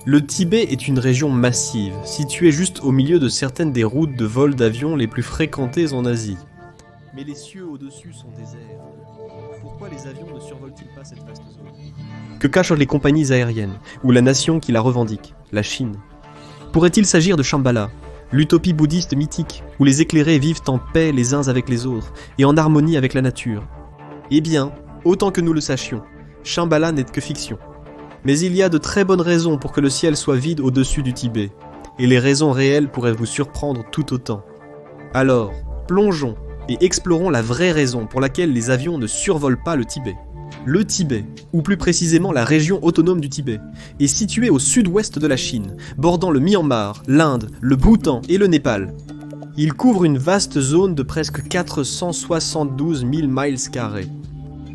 Le Tibet est une région massive, située juste au milieu de certaines des routes de vol d'avion les plus fréquentées en Asie. Mais les cieux au-dessus sont déserts. Pourquoi les avions ne survolent-ils pas cette vaste zone? Que cachent les compagnies aériennes, ou la nation qui la revendique, la Chine? Pourrait-il s'agir de Shambhala, l'utopie bouddhiste mythique, où les éclairés vivent en paix les uns avec les autres, et en harmonie avec la nature? Eh bien, autant que nous le sachions, Shambhala n'est que fiction. Mais il y a de très bonnes raisons pour que le ciel soit vide au-dessus du Tibet, et les raisons réelles pourraient vous surprendre tout autant. Alors, plongeons et explorons la vraie raison pour laquelle les avions ne survolent pas le Tibet. Le Tibet, ou plus précisément la région autonome du Tibet, est situé au sud-ouest de la Chine, bordant le Myanmar, l'Inde, le Bhoutan et le Népal. Il couvre une vaste zone de presque 472 000 miles carrés.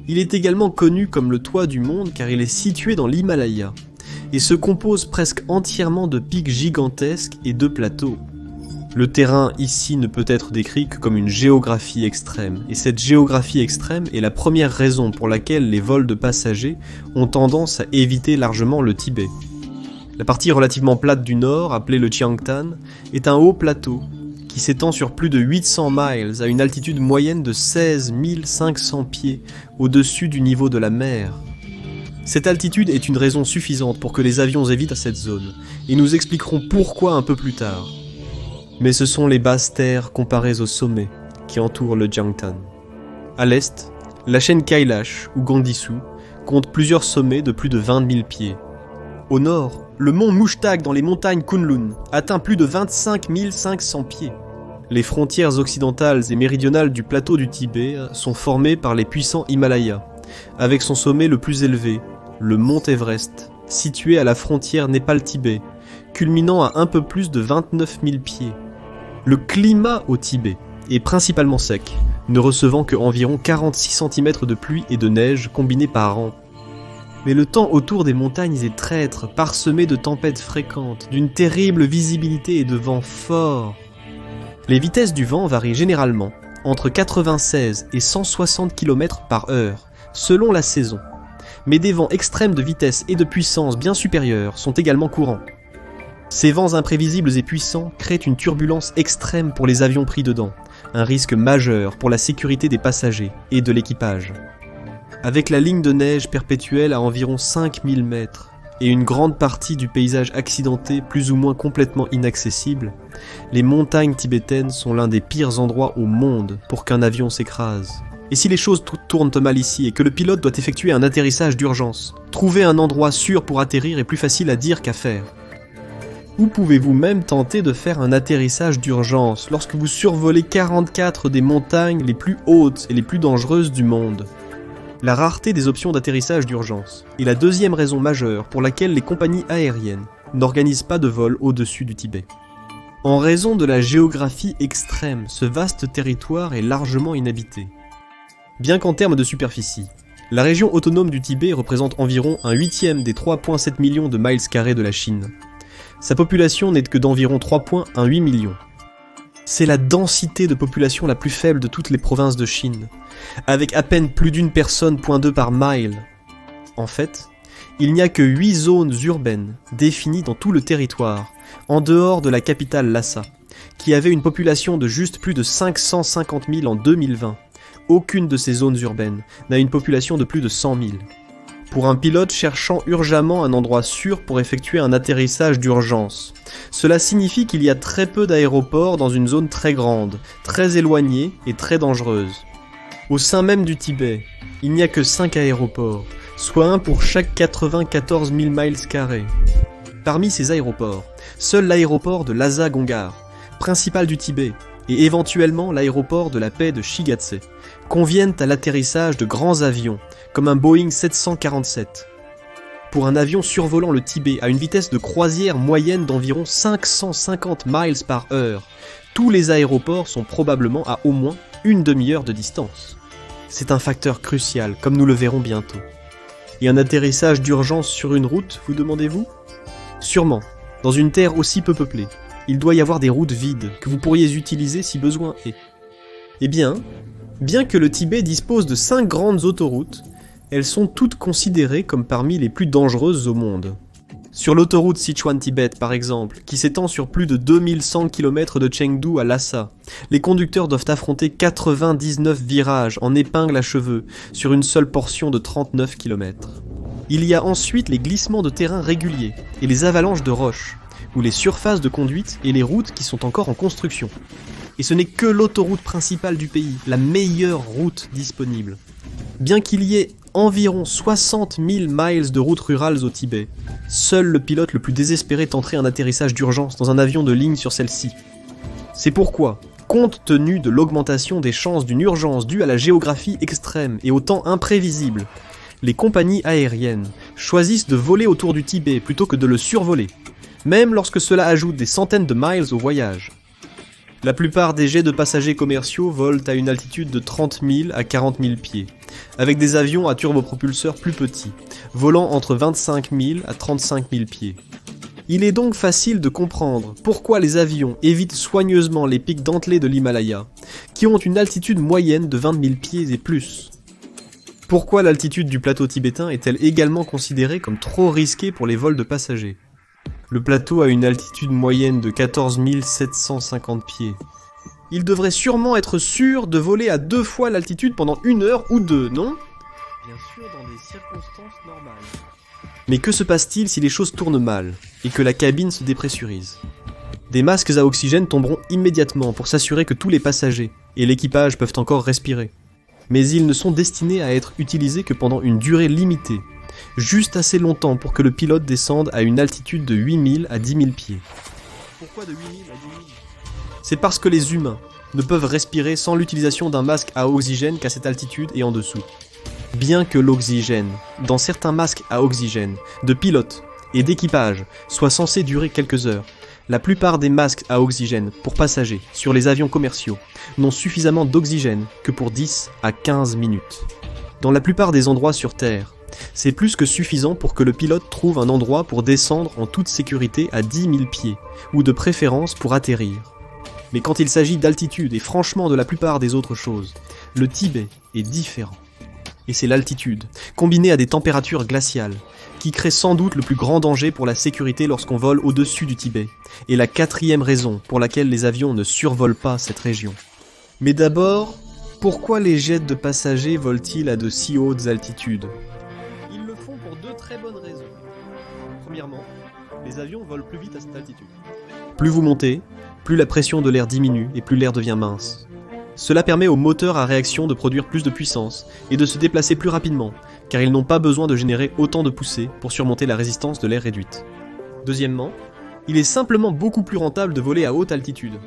Il est également connu comme le toit du monde car il est situé dans l'Himalaya et se compose presque entièrement de pics gigantesques et de plateaux. Le terrain ici ne peut être décrit que comme une géographie extrême, et cette géographie extrême est la première raison pour laquelle les vols de passagers ont tendance à éviter largement le Tibet. La partie relativement plate du nord, appelée le Chiangtan, est un haut plateau qui s'étend sur plus de 800 miles à une altitude moyenne de 16 500 pieds au-dessus du niveau de la mer. Cette altitude est une raison suffisante pour que les avions évitent cette zone, et nous expliquerons pourquoi un peu plus tard. Mais ce sont les basses terres comparées au sommet qui entourent le Jiangtan. À l'est, la chaîne Kailash, ou Gandisu, compte plusieurs sommets de plus de 20 000 pieds. Au nord, le mont Mushtaq dans les montagnes Kunlun atteint plus de 25 500 pieds. Les frontières occidentales et méridionales du plateau du Tibet sont formées par les puissants Himalayas, avec son sommet le plus élevé, le mont Everest, situé à la frontière Népal-Tibet, culminant à un peu plus de 29 000 pieds. Le climat au Tibet est principalement sec, ne recevant que environ 46 cm de pluie et de neige combinés par an. Mais le temps autour des montagnes est traître, parsemé de tempêtes fréquentes, d'une terrible visibilité et de vents forts. Les vitesses du vent varient généralement entre 96 et 160 km/h, selon la saison. Mais des vents extrêmes de vitesse et de puissance bien supérieures sont également courants. Ces vents imprévisibles et puissants créent une turbulence extrême pour les avions pris dedans, un risque majeur pour la sécurité des passagers et de l'équipage. Avec la ligne de neige perpétuelle à environ 5000 mètres et une grande partie du paysage accidenté plus ou moins complètement inaccessible, les montagnes tibétaines sont l'un des pires endroits au monde pour qu'un avion s'écrase. Et si les choses tournent mal ici et que le pilote doit effectuer un atterrissage d'urgence, trouver un endroit sûr pour atterrir est plus facile à dire qu'à faire. Ou pouvez-vous même tenter de faire un atterrissage d'urgence lorsque vous survolez 44 des montagnes les plus hautes et les plus dangereuses du monde? La rareté des options d'atterrissage d'urgence est la deuxième raison majeure pour laquelle les compagnies aériennes n'organisent pas de vol au-dessus du Tibet. En raison de la géographie extrême, ce vaste territoire est largement inhabité. Bien qu'en termes de superficie, la région autonome du Tibet représente environ un huitième des 3,7 millions de miles carrés de la Chine. Sa population n'est que d'environ 3,18 millions. C'est la densité de population la plus faible de toutes les provinces de Chine, avec à peine plus d'une personne .2 par mile. En fait, il n'y a que 8 zones urbaines définies dans tout le territoire, en dehors de la capitale Lhasa, qui avait une population de juste plus de 550 000 en 2020. Aucune de ces zones urbaines n'a une population de plus de 100 000. Pour un pilote cherchant urgemment un endroit sûr pour effectuer un atterrissage d'urgence, cela signifie qu'il y a très peu d'aéroports dans une zone très grande, très éloignée et très dangereuse. Au sein même du Tibet, il n'y a que 5 aéroports, soit un pour chaque 94 000 miles carrés. Parmi ces aéroports, seul l'aéroport de Lhasa Gongar, principal du Tibet, et éventuellement l'aéroport de la paix de Shigatse, conviennent à l'atterrissage de grands avions, comme un Boeing 747. Pour un avion survolant le Tibet à une vitesse de croisière moyenne d'environ 550 miles par heure, tous les aéroports sont probablement à au moins une demi-heure de distance. C'est un facteur crucial, comme nous le verrons bientôt. Et un atterrissage d'urgence sur une route, vous demandez-vous? Sûrement, dans une terre aussi peu peuplée, il doit y avoir des routes vides que vous pourriez utiliser si besoin est. Eh bien que le Tibet dispose de 5 grandes autoroutes, elles sont toutes considérées comme parmi les plus dangereuses au monde. Sur l'autoroute Sichuan-Tibet par exemple, qui s'étend sur plus de 2100 km de Chengdu à Lhasa, les conducteurs doivent affronter 99 virages en épingle à cheveux sur une seule portion de 39 km. Il y a ensuite les glissements de terrain réguliers et les avalanches de roches, ou les surfaces de conduite et les routes qui sont encore en construction. Et ce n'est que l'autoroute principale du pays, la meilleure route disponible. Bien qu'il y ait environ 60 000 miles de routes rurales au Tibet, seul le pilote le plus désespéré tenterait un atterrissage d'urgence dans un avion de ligne sur celle-ci. C'est pourquoi, compte tenu de l'augmentation des chances d'une urgence due à la géographie extrême et au temps imprévisible, les compagnies aériennes choisissent de voler autour du Tibet plutôt que de le survoler, même lorsque cela ajoute des centaines de miles au voyage. La plupart des jets de passagers commerciaux volent à une altitude de 30 000 à 40 000 pieds, avec des avions à turbopropulseurs plus petits, volant entre 25 000 à 35 000 pieds. Il est donc facile de comprendre pourquoi les avions évitent soigneusement les pics dentelés de l'Himalaya, qui ont une altitude moyenne de 20 000 pieds et plus. Pourquoi l'altitude du plateau tibétain est-elle également considérée comme trop risquée pour les vols de passagers ? Le plateau a une altitude moyenne de 14 750 pieds. Il devrait sûrement être sûr de voler à 2 fois l'altitude pendant 1 heure ou 2, non ? Bien sûr, dans des circonstances normales. Mais que se passe-t-il si les choses tournent mal, et que la cabine se dépressurise ? Des masques à oxygène tomberont immédiatement pour s'assurer que tous les passagers et l'équipage peuvent encore respirer. Mais ils ne sont destinés à être utilisés que pendant une durée limitée, juste assez longtemps pour que le pilote descende à une altitude de 8000 à 10 000 pieds. Pourquoi de 8000 à 10 000 ? C'est parce que les humains ne peuvent respirer sans l'utilisation d'un masque à oxygène qu'à cette altitude et en dessous. Bien que l'oxygène, dans certains masques à oxygène, de pilote et d'équipage, soit censé durer quelques heures, la plupart des masques à oxygène pour passagers sur les avions commerciaux n'ont suffisamment d'oxygène que pour 10 à 15 minutes. Dans la plupart des endroits sur Terre, c'est plus que suffisant pour que le pilote trouve un endroit pour descendre en toute sécurité à 10 000 pieds, ou de préférence pour atterrir. Mais quand il s'agit d'altitude et franchement de la plupart des autres choses, le Tibet est différent. Et c'est l'altitude, combinée à des températures glaciales, qui crée sans doute le plus grand danger pour la sécurité lorsqu'on vole au-dessus du Tibet, et la 4e raison pour laquelle les avions ne survolent pas cette région. Mais d'abord, pourquoi les jets de passagers volent-ils à de si hautes altitudes ? Ils le font pour 2 très bonnes raisons. Premièrement, les avions volent plus vite à cette altitude. Plus vous montez, plus la pression de l'air diminue et plus l'air devient mince. Cela permet aux moteurs à réaction de produire plus de puissance et de se déplacer plus rapidement, car ils n'ont pas besoin de générer autant de poussées pour surmonter la résistance de l'air réduite. Deuxièmement, il est simplement beaucoup plus rentable de voler à haute altitude,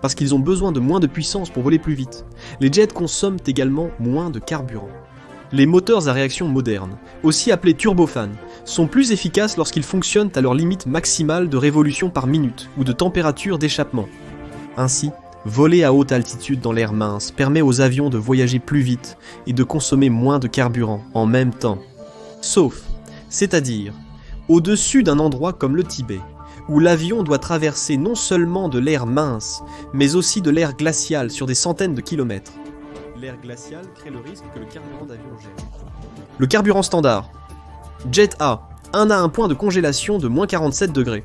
parce qu'ils ont besoin de moins de puissance pour voler plus vite. Les jets consomment également moins de carburant. Les moteurs à réaction modernes, aussi appelés turbofans, sont plus efficaces lorsqu'ils fonctionnent à leur limite maximale de révolution par minute ou de température d'échappement. Ainsi, voler à haute altitude dans l'air mince permet aux avions de voyager plus vite et de consommer moins de carburant en même temps. Sauf, c'est-à-dire, au-dessus d'un endroit comme le Tibet, où l'avion doit traverser non seulement de l'air mince, mais aussi de l'air glacial sur des centaines de kilomètres. L'air glacial crée le risque que le carburant d'avion gèle. Le carburant standard. Jet A a un point de congélation de moins 47 degrés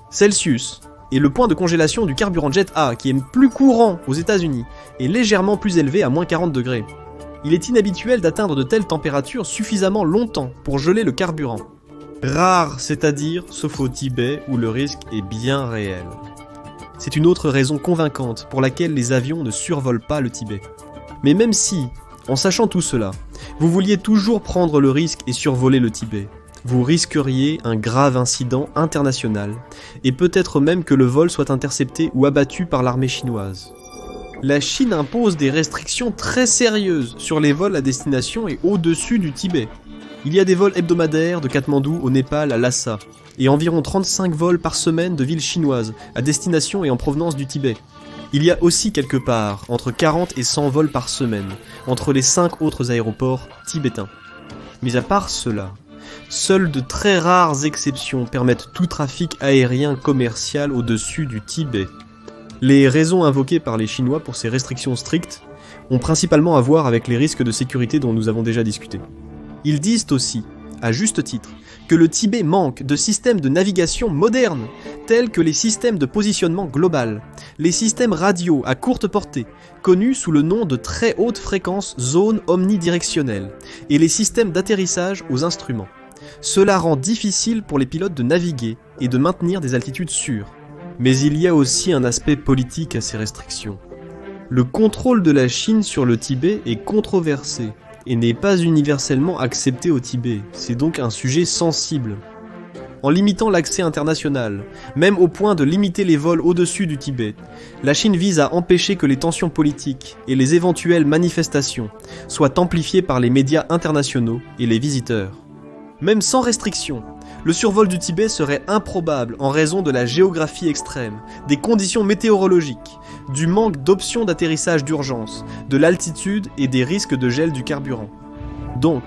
Celsius, et le point de congélation du carburant Jet A, qui est plus courant aux États-Unis, est légèrement plus élevé à moins 40 degrés. Il est inhabituel d'atteindre de telles températures suffisamment longtemps pour geler le carburant. Rare, c'est-à-dire, sauf au Tibet où le risque est bien réel. C'est une autre raison convaincante pour laquelle les avions ne survolent pas le Tibet. Mais même si, en sachant tout cela, vous vouliez toujours prendre le risque et survoler le Tibet, vous risqueriez un grave incident international, et peut-être même que le vol soit intercepté ou abattu par l'armée chinoise. La Chine impose des restrictions très sérieuses sur les vols à destination et au-dessus du Tibet. Il y a des vols hebdomadaires de Katmandou au Népal à Lhasa, et environ 35 vols par semaine de villes chinoises à destination et en provenance du Tibet. Il y a aussi quelque part entre 40 et 100 vols par semaine entre les 5 autres aéroports tibétains. Mais à part cela, seules de très rares exceptions permettent tout trafic aérien commercial au-dessus du Tibet. Les raisons invoquées par les Chinois pour ces restrictions strictes ont principalement à voir avec les risques de sécurité dont nous avons déjà discuté. Ils disent aussi, à juste titre, que le Tibet manque de systèmes de navigation modernes, tels que les systèmes de positionnement global, les systèmes radio à courte portée, connus sous le nom de très haute fréquence zone omnidirectionnelle, et les systèmes d'atterrissage aux instruments. Cela rend difficile pour les pilotes de naviguer et de maintenir des altitudes sûres. Mais il y a aussi un aspect politique à ces restrictions. Le contrôle de la Chine sur le Tibet est controversé et n'est pas universellement accepté au Tibet, c'est donc un sujet sensible. En limitant l'accès international, même au point de limiter les vols au-dessus du Tibet, la Chine vise à empêcher que les tensions politiques et les éventuelles manifestations soient amplifiées par les médias internationaux et les visiteurs. Même sans restriction, le survol du Tibet serait improbable en raison de la géographie extrême, des conditions météorologiques, du manque d'options d'atterrissage d'urgence, de l'altitude et des risques de gel du carburant. Donc,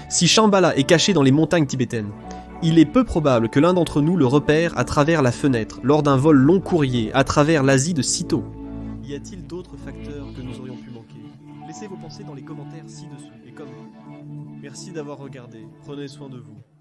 si Shambhala est caché dans les montagnes tibétaines, il est peu probable que l'un d'entre nous le repère à travers la fenêtre lors d'un vol long courrier à travers l'Asie de sitôt. Y a-t-il d'autres facteurs que nous aurions pu manquer? Laissez vos pensées dans les commentaires ci-dessous et comme vous. Merci d'avoir regardé, prenez soin de vous.